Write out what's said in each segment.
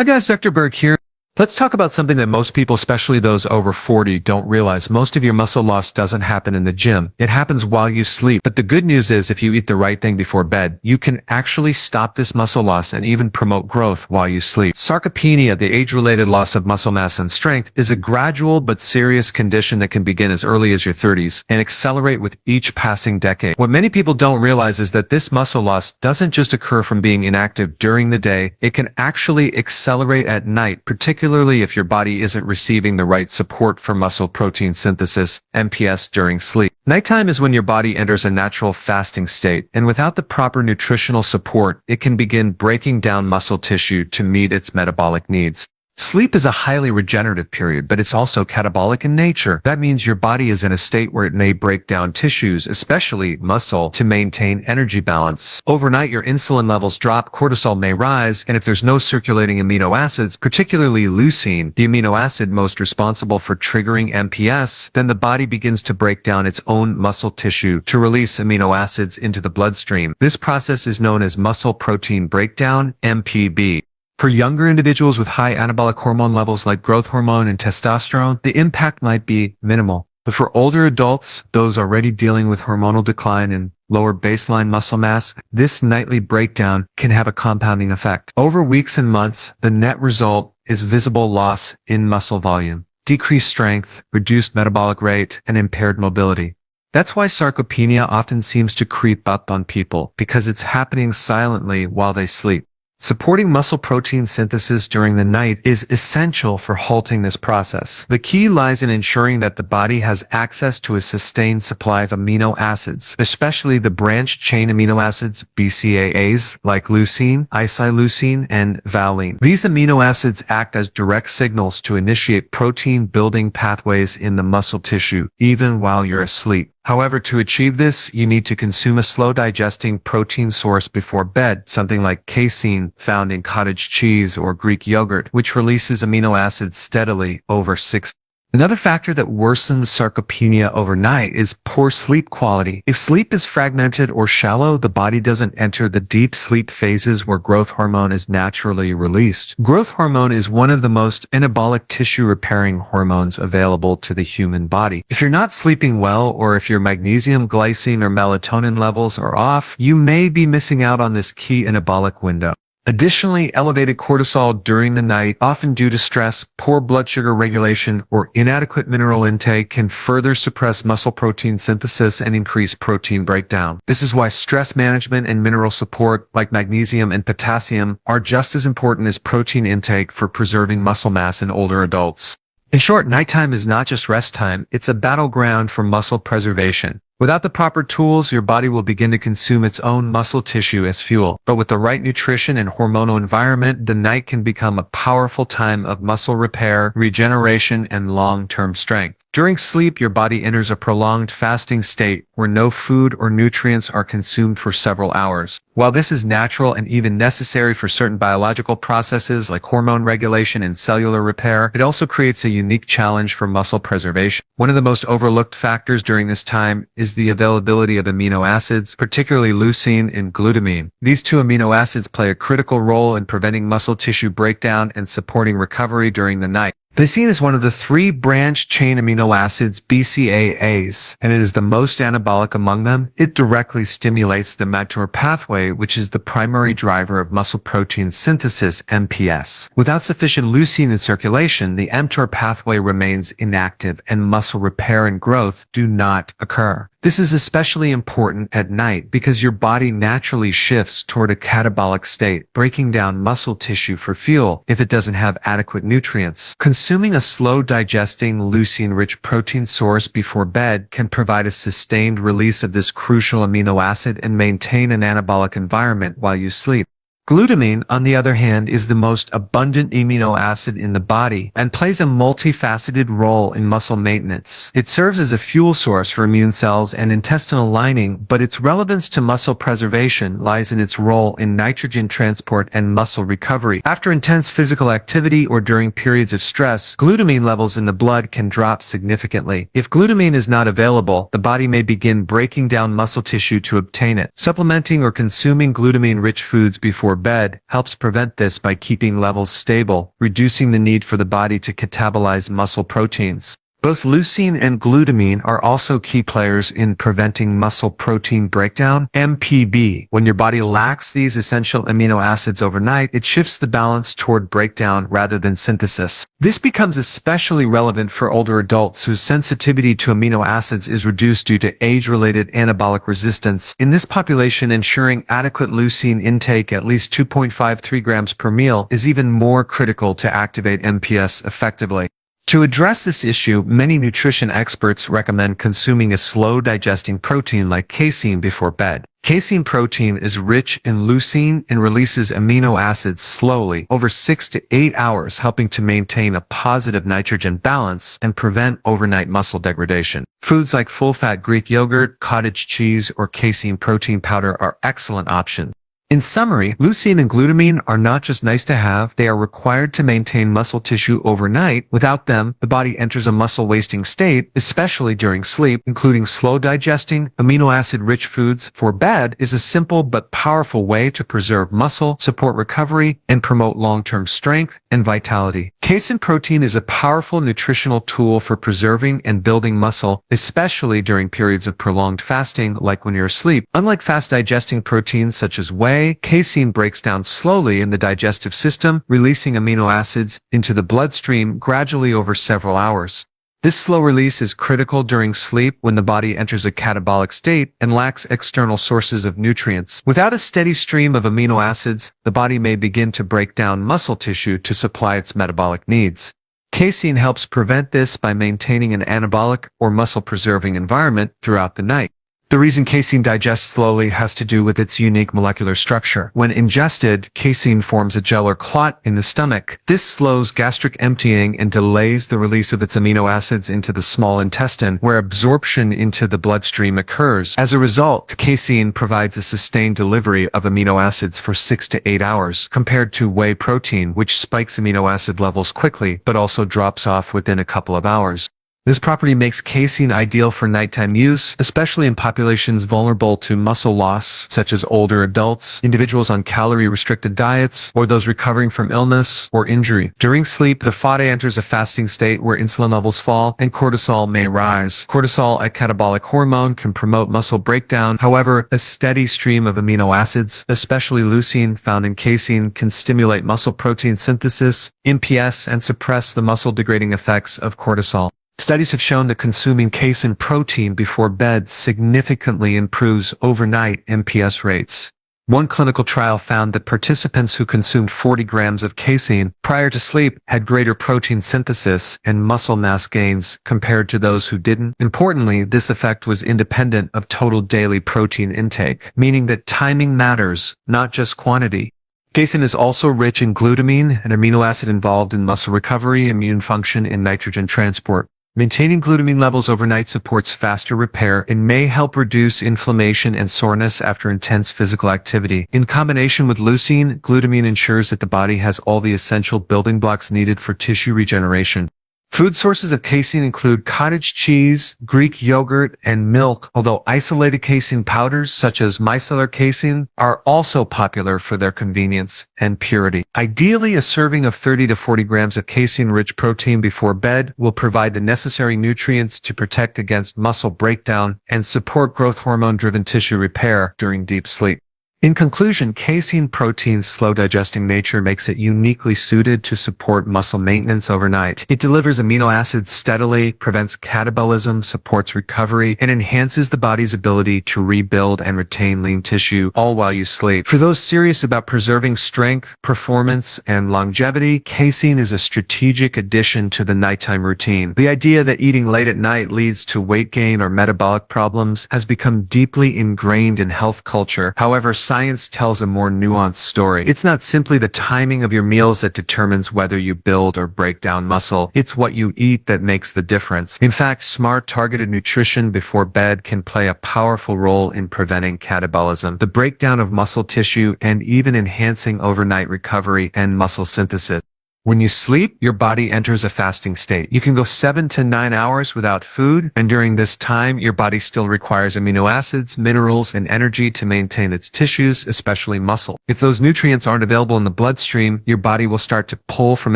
Hi guys, Dr. Berg here. Let's talk about something that most people, especially those over 40, don't realize. Most of your muscle loss doesn't happen in the gym. It happens while you sleep. But the good news is if you eat the right thing before bed, you can actually stop this muscle loss and even promote growth while you sleep. Sarcopenia, the age-related loss of muscle mass and strength, is a gradual but serious condition that can begin as early as your 30s and accelerate with each passing decade. What many people don't realize is that this muscle loss doesn't just occur from being inactive during the day. It can actually accelerate at night, particularly if your body isn't receiving the right support for muscle protein synthesis, MPS, during sleep. Nighttime is when your body enters a natural fasting state, and without the proper nutritional support, it can begin breaking down muscle tissue to meet its metabolic needs. Sleep is a highly regenerative period, but it's also catabolic in nature. That means your body is in a state where it may break down tissues, especially muscle, to maintain energy balance. Overnight, your insulin levels drop, cortisol may rise, and if there's no circulating amino acids, particularly leucine, the amino acid most responsible for triggering MPS, then the body begins to break down its own muscle tissue to release amino acids into the bloodstream. This process is known as muscle protein breakdown, MPB. For younger individuals with high anabolic hormone levels like growth hormone and testosterone, the impact might be minimal. But for older adults, those already dealing with hormonal decline and lower baseline muscle mass, this nightly breakdown can have a compounding effect. Over weeks and months, the net result is visible loss in muscle volume, decreased strength, reduced metabolic rate, and impaired mobility. That's why sarcopenia often seems to creep up on people, because it's happening silently while they sleep. Supporting muscle protein synthesis during the night is essential for halting this process. The key lies in ensuring that the body has access to a sustained supply of amino acids, especially the branched-chain amino acids, BCAAs, like leucine, isoleucine, and valine. These amino acids act as direct signals to initiate protein-building pathways in the muscle tissue, even while you're asleep. However, to achieve this, you need to consume a slow-digesting protein source before bed, something like casein found in cottage cheese or Greek yogurt, which releases amino acids steadily over 6 Another factor that worsens sarcopenia overnight is poor sleep quality. If sleep is fragmented or shallow, the body doesn't enter the deep sleep phases where growth hormone is naturally released. Growth hormone is one of the most anabolic tissue-repairing hormones available to the human body. If you're not sleeping well, or if your magnesium, glycine, or melatonin levels are off, you may be missing out on this key anabolic window. Additionally, elevated cortisol during the night, often due to stress, poor blood sugar regulation, or inadequate mineral intake, can further suppress muscle protein synthesis and increase protein breakdown. This is why stress management and mineral support, like magnesium and potassium, are just as important as protein intake for preserving muscle mass in older adults. In short, nighttime is not just rest time, it's a battleground for muscle preservation. Without the proper tools, your body will begin to consume its own muscle tissue as fuel. But with the right nutrition and hormonal environment, the night can become a powerful time of muscle repair, regeneration, and long-term strength. During sleep, your body enters a prolonged fasting state where no food or nutrients are consumed for several hours. While this is natural and even necessary for certain biological processes like hormone regulation and cellular repair, it also creates a unique challenge for muscle preservation. One of the most overlooked factors during this time is the availability of amino acids, particularly leucine and glutamine. These two amino acids play a critical role in preventing muscle tissue breakdown and supporting recovery during the night. Leucine is one of the 3 branched-chain amino acids, BCAAs, and it is the most anabolic among them. It directly stimulates the mTOR pathway, which is the primary driver of muscle protein synthesis, MPS. Without sufficient leucine in circulation, the mTOR pathway remains inactive and muscle repair and growth do not occur. This is especially important at night because your body naturally shifts toward a catabolic state, breaking down muscle tissue for fuel if it doesn't have adequate nutrients. Consuming a slow-digesting, leucine-rich protein source before bed can provide a sustained release of this crucial amino acid and maintain an anabolic environment while you sleep. Glutamine, on the other hand, is the most abundant amino acid in the body and plays a multifaceted role in muscle maintenance. It serves as a fuel source for immune cells and intestinal lining, but its relevance to muscle preservation lies in its role in nitrogen transport and muscle recovery. After intense physical activity or during periods of stress, glutamine levels in the blood can drop significantly. If glutamine is not available, the body may begin breaking down muscle tissue to obtain it. Supplementing or consuming glutamine-rich foods before bed helps prevent this by keeping levels stable, reducing the need for the body to catabolize muscle proteins. Both leucine and glutamine are also key players in preventing muscle protein breakdown, MPB. When your body lacks these essential amino acids overnight, it shifts the balance toward breakdown rather than synthesis. This becomes especially relevant for older adults whose sensitivity to amino acids is reduced due to age-related anabolic resistance. In this population, ensuring adequate leucine intake, at least 2.53 grams per meal, is even more critical to activate MPS effectively. To address this issue, many nutrition experts recommend consuming a slow-digesting protein like casein before bed. Casein protein is rich in leucine and releases amino acids slowly over 6 to 8 hours, helping to maintain a positive nitrogen balance and prevent overnight muscle degradation. Foods like full-fat Greek yogurt, cottage cheese, or casein protein powder are excellent options. In summary, leucine and glutamine are not just nice to have, they are required to maintain muscle tissue overnight. Without them, the body enters a muscle-wasting state, especially during sleep. Including slow-digesting, amino acid-rich foods for bed is a simple but powerful way to preserve muscle, support recovery, and promote long-term strength and vitality. Casein protein is a powerful nutritional tool for preserving and building muscle, especially during periods of prolonged fasting, like when you're asleep. Unlike fast-digesting proteins such as whey, casein breaks down slowly in the digestive system, releasing amino acids into the bloodstream gradually over several hours. This slow release is critical during sleep when the body enters a catabolic state and lacks external sources of nutrients. Without a steady stream of amino acids, the body may begin to break down muscle tissue to supply its metabolic needs. Casein helps prevent this by maintaining an anabolic or muscle-preserving environment throughout the night. The reason casein digests slowly has to do with its unique molecular structure. When ingested, casein forms a gel or clot in the stomach. This slows gastric emptying and delays the release of its amino acids into the small intestine, where absorption into the bloodstream occurs. As a result, casein provides a sustained delivery of amino acids for 6 to 8 hours, compared to whey protein, which spikes amino acid levels quickly, but also drops off within a couple of hours. This property makes casein ideal for nighttime use, especially in populations vulnerable to muscle loss, such as older adults, individuals on calorie-restricted diets, or those recovering from illness or injury. During sleep, the body enters a fasting state where insulin levels fall and cortisol may rise. Cortisol, a catabolic hormone, can promote muscle breakdown. However, a steady stream of amino acids, especially leucine found in casein, can stimulate muscle protein synthesis, MPS, and suppress the muscle-degrading effects of cortisol. Studies have shown that consuming casein protein before bed significantly improves overnight MPS rates. One clinical trial found that participants who consumed 40 grams of casein prior to sleep had greater protein synthesis and muscle mass gains compared to those who didn't. Importantly, this effect was independent of total daily protein intake, meaning that timing matters, not just quantity. Casein is also rich in glutamine, an amino acid involved in muscle recovery, immune function, and nitrogen transport. Maintaining glutamine levels overnight supports faster repair and may help reduce inflammation and soreness after intense physical activity. In combination with leucine, glutamine ensures that the body has all the essential building blocks needed for tissue regeneration. Food sources of casein include cottage cheese, Greek yogurt, and milk, although isolated casein powders such as micellar casein are also popular for their convenience and purity. Ideally, a serving of 30 to 40 grams of casein-rich protein before bed will provide the necessary nutrients to protect against muscle breakdown and support growth hormone-driven tissue repair during deep sleep. In conclusion, casein protein's slow-digesting nature makes it uniquely suited to support muscle maintenance overnight. It delivers amino acids steadily, prevents catabolism, supports recovery, and enhances the body's ability to rebuild and retain lean tissue, all while you sleep. For those serious about preserving strength, performance, and longevity, casein is a strategic addition to the nighttime routine. The idea that eating late at night leads to weight gain or metabolic problems has become deeply ingrained in health culture. However, science tells a more nuanced story. It's not simply the timing of your meals that determines whether you build or break down muscle. It's what you eat that makes the difference. In fact, smart, targeted nutrition before bed can play a powerful role in preventing catabolism, the breakdown of muscle tissue, and even enhancing overnight recovery and muscle synthesis. When you sleep, your body enters a fasting state. You can go 7 to 9 hours without food, and during this time, your body still requires amino acids, minerals, and energy to maintain its tissues, especially muscle. If those nutrients aren't available in the bloodstream, your body will start to pull from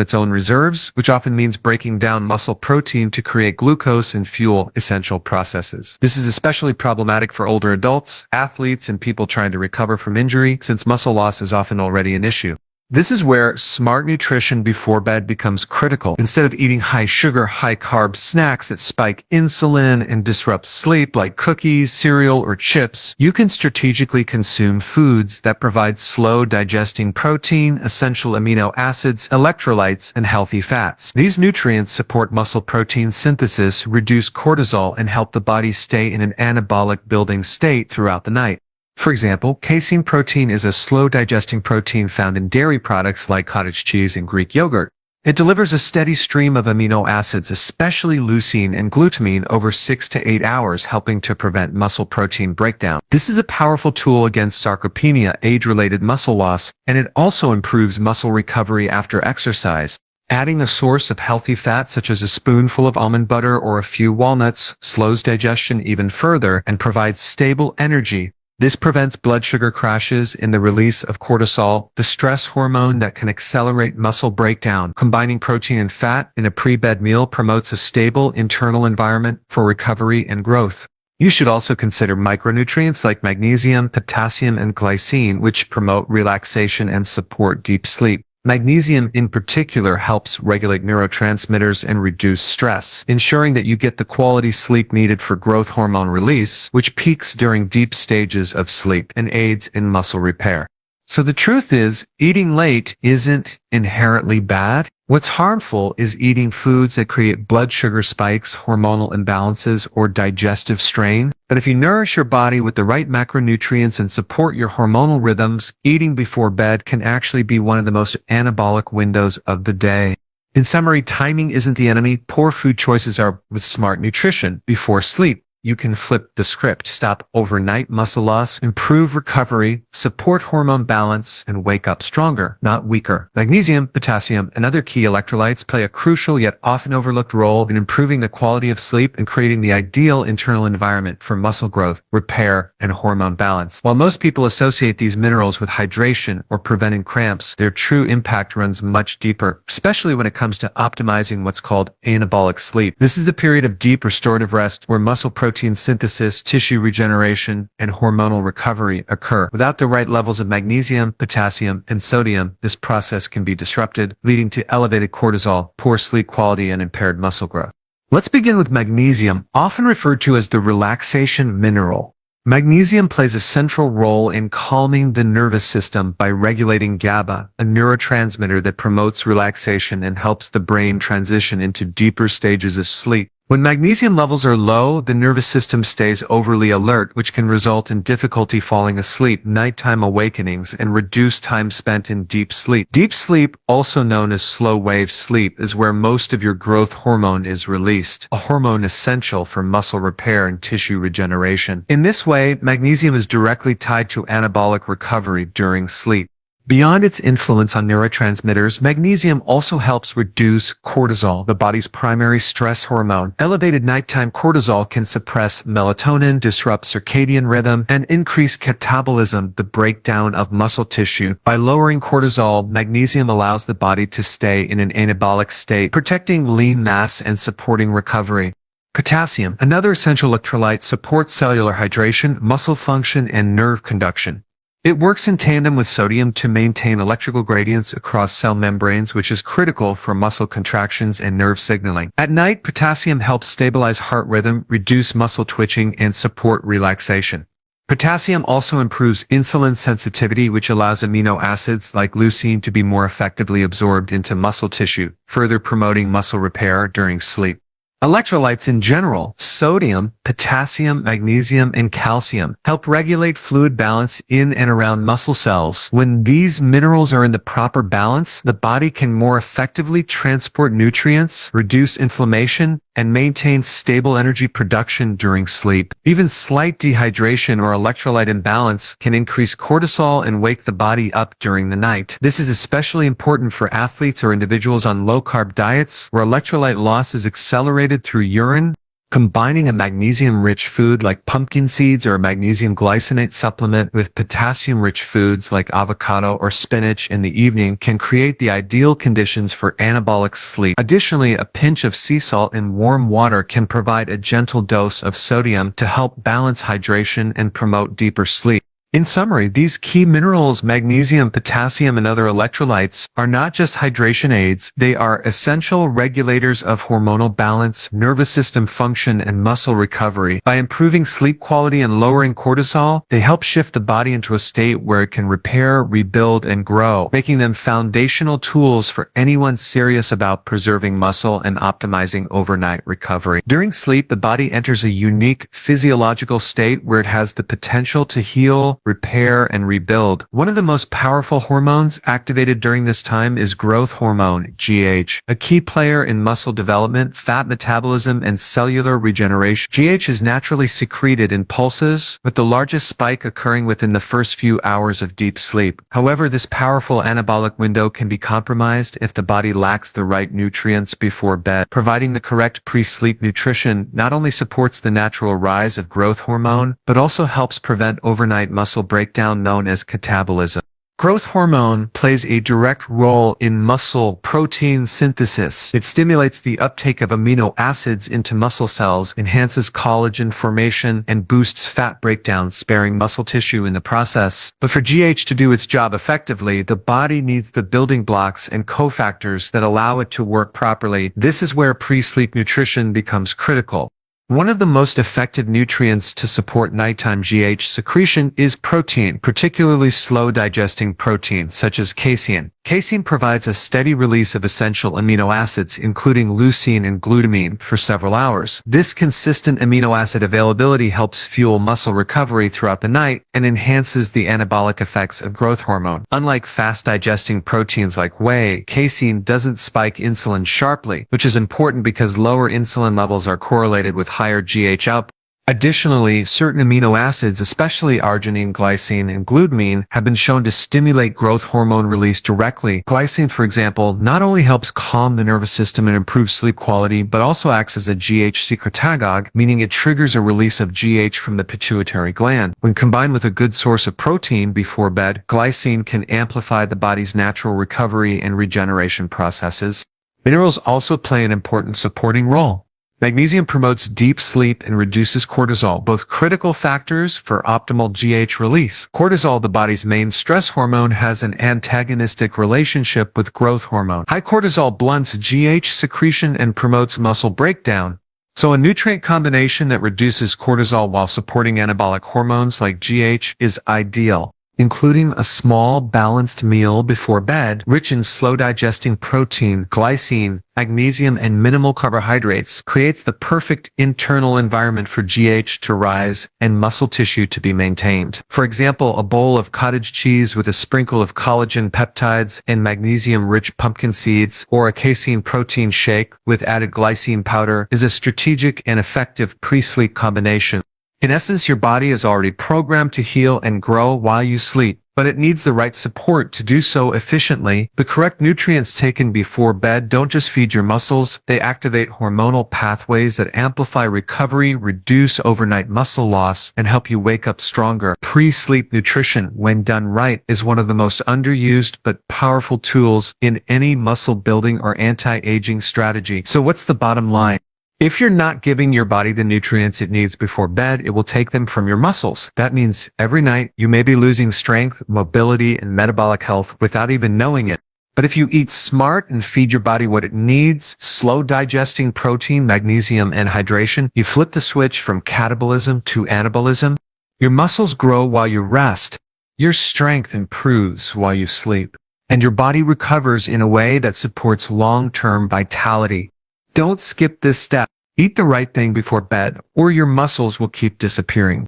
its own reserves, which often means breaking down muscle protein to create glucose and fuel essential processes. This is especially problematic for older adults, athletes, and people trying to recover from injury, since muscle loss is often already an issue. This is where smart nutrition before bed becomes critical. Instead of eating high-sugar, high-carb snacks that spike insulin and disrupt sleep like cookies, cereal, or chips, you can strategically consume foods that provide slow-digesting protein, essential amino acids, electrolytes, and healthy fats. These nutrients support muscle protein synthesis, reduce cortisol, and help the body stay in an anabolic building state throughout the night. For example, casein protein is a slow-digesting protein found in dairy products like cottage cheese and Greek yogurt. It delivers a steady stream of amino acids, especially leucine and glutamine, over 6 to 8 hours, helping to prevent muscle protein breakdown. This is a powerful tool against sarcopenia, age-related muscle loss, and it also improves muscle recovery after exercise. Adding a source of healthy fat such as a spoonful of almond butter or a few walnuts slows digestion even further and provides stable energy. This prevents blood sugar crashes and the release of cortisol, the stress hormone that can accelerate muscle breakdown. Combining protein and fat in a pre-bed meal promotes a stable internal environment for recovery and growth. You should also consider micronutrients like magnesium, potassium, and glycine, which promote relaxation and support deep sleep. Magnesium in particular helps regulate neurotransmitters and reduce stress, ensuring that you get the quality sleep needed for growth hormone release, which peaks during deep stages of sleep and aids in muscle repair. So the truth is, eating late isn't inherently bad. What's harmful is eating foods that create blood sugar spikes, hormonal imbalances, or digestive strain. But if you nourish your body with the right macronutrients and support your hormonal rhythms, eating before bed can actually be one of the most anabolic windows of the day. In summary, timing isn't the enemy. Poor food choices are. With smart nutrition before sleep, you can flip the script, stop overnight muscle loss, improve recovery, support hormone balance, and wake up stronger, not weaker. Magnesium, potassium, and other key electrolytes play a crucial yet often overlooked role in improving the quality of sleep and creating the ideal internal environment for muscle growth, repair, and hormone balance. While most people associate these minerals with hydration or preventing cramps, their true impact runs much deeper, especially when it comes to optimizing what's called anabolic sleep. This is the period of deep restorative rest where muscle protein synthesis, tissue regeneration, and hormonal recovery occur. Without the right levels of magnesium, potassium, and sodium, this process can be disrupted, leading to elevated cortisol, poor sleep quality, and impaired muscle growth. Let's begin with magnesium, often referred to as the relaxation mineral. Magnesium plays a central role in calming the nervous system by regulating GABA, a neurotransmitter that promotes relaxation and helps the brain transition into deeper stages of sleep. When magnesium levels are low, the nervous system stays overly alert, which can result in difficulty falling asleep, nighttime awakenings, and reduced time spent in deep sleep. Deep sleep, also known as slow-wave sleep, is where most of your growth hormone is released, a hormone essential for muscle repair and tissue regeneration. In this way, magnesium is directly tied to anabolic recovery during sleep. Beyond its influence on neurotransmitters, magnesium also helps reduce cortisol, the body's primary stress hormone. Elevated nighttime cortisol can suppress melatonin, disrupt circadian rhythm, and increase catabolism, the breakdown of muscle tissue. By lowering cortisol, magnesium allows the body to stay in an anabolic state, protecting lean mass and supporting recovery. Potassium, another essential electrolyte, supports cellular hydration, muscle function, and nerve conduction. It works in tandem with sodium to maintain electrical gradients across cell membranes, which is critical for muscle contractions and nerve signaling. At night, potassium helps stabilize heart rhythm, reduce muscle twitching, and support relaxation. Potassium also improves insulin sensitivity, which allows amino acids like leucine to be more effectively absorbed into muscle tissue, further promoting muscle repair during sleep. Electrolytes in general, sodium, potassium, magnesium, and calcium, help regulate fluid balance in and around muscle cells. When these minerals are in the proper balance, the body can more effectively transport nutrients, reduce inflammation, and maintains stable energy production during sleep. Even slight dehydration or electrolyte imbalance can increase cortisol and wake the body up during the night. This is especially important for athletes or individuals on low-carb diets where electrolyte loss is accelerated through urine. Combining a magnesium-rich food like pumpkin seeds or a magnesium glycinate supplement with potassium-rich foods like avocado or spinach in the evening can create the ideal conditions for anabolic sleep. Additionally, a pinch of sea salt in warm water can provide a gentle dose of sodium to help balance hydration and promote deeper sleep. In summary, these key minerals, magnesium, potassium, and other electrolytes, are not just hydration aids, they are essential regulators of hormonal balance, nervous system function, and muscle recovery. By improving sleep quality and lowering cortisol, they help shift the body into a state where it can repair, rebuild, and grow, making them foundational tools for anyone serious about preserving muscle and optimizing overnight recovery. During sleep, the body enters a unique physiological state where it has the potential to heal, repair, and rebuild. One of the most powerful hormones activated during this time is growth hormone, GH, a key player in muscle development, fat metabolism, and cellular regeneration. GH is naturally secreted in pulses, with the largest spike occurring within the first few hours of deep sleep. However, this powerful anabolic window can be compromised if the body lacks the right nutrients before bed. Providing the correct pre-sleep nutrition not only supports the natural rise of growth hormone, but also helps prevent overnight muscle breakdown known as catabolism. Growth hormone plays a direct role in muscle protein synthesis. It stimulates the uptake of amino acids into muscle cells, enhances collagen formation, and boosts fat breakdown, sparing muscle tissue in the process. But for GH to do its job effectively, the body needs the building blocks and cofactors that allow it to work properly. This is where pre-sleep nutrition becomes critical. One of the most effective nutrients to support nighttime GH secretion is protein, particularly slow-digesting protein such as casein. Casein provides a steady release of essential amino acids, including leucine and glutamine, for several hours. This consistent amino acid availability helps fuel muscle recovery throughout the night and enhances the anabolic effects of growth hormone. Unlike fast-digesting proteins like whey, casein doesn't spike insulin sharply, which is important because lower insulin levels are correlated with higher GH output. Additionally, certain amino acids, especially arginine, glycine, and glutamine, have been shown to stimulate growth hormone release directly. Glycine, for example, not only helps calm the nervous system and improve sleep quality, but also acts as a GH secretagogue, meaning it triggers a release of GH from the pituitary gland. When combined with a good source of protein before bed, glycine can amplify the body's natural recovery and regeneration processes. Minerals also play an important supporting role. Magnesium promotes deep sleep and reduces cortisol, both critical factors for optimal GH release. Cortisol, the body's main stress hormone, has an antagonistic relationship with growth hormone. High cortisol blunts GH secretion and promotes muscle breakdown. So a nutrient combination that reduces cortisol while supporting anabolic hormones like GH is ideal. Including a small, balanced meal before bed, rich in slow-digesting protein, glycine, magnesium, and minimal carbohydrates, creates the perfect internal environment for GH to rise and muscle tissue to be maintained. For example, a bowl of cottage cheese with a sprinkle of collagen peptides and magnesium-rich pumpkin seeds, or a casein protein shake with added glycine powder, is a strategic and effective pre-sleep combination. In essence, your body is already programmed to heal and grow while you sleep, but it needs the right support to do so efficiently. The correct nutrients taken before bed don't just feed your muscles, they activate hormonal pathways that amplify recovery, reduce overnight muscle loss, and help you wake up stronger. Pre-sleep nutrition, when done right, is one of the most underused but powerful tools in any muscle building or anti-aging strategy. So what's the bottom line? If you're not giving your body the nutrients it needs before bed, it will take them from your muscles. That means every night you may be losing strength, mobility, and metabolic health without even knowing it. But if you eat smart and feed your body what it needs, slow digesting protein, magnesium, and hydration, you flip the switch from catabolism to anabolism. Your muscles grow while you rest. Your strength improves while you sleep. And your body recovers in a way that supports long-term vitality. Don't skip this step. Eat the right thing before bed, or your muscles will keep disappearing.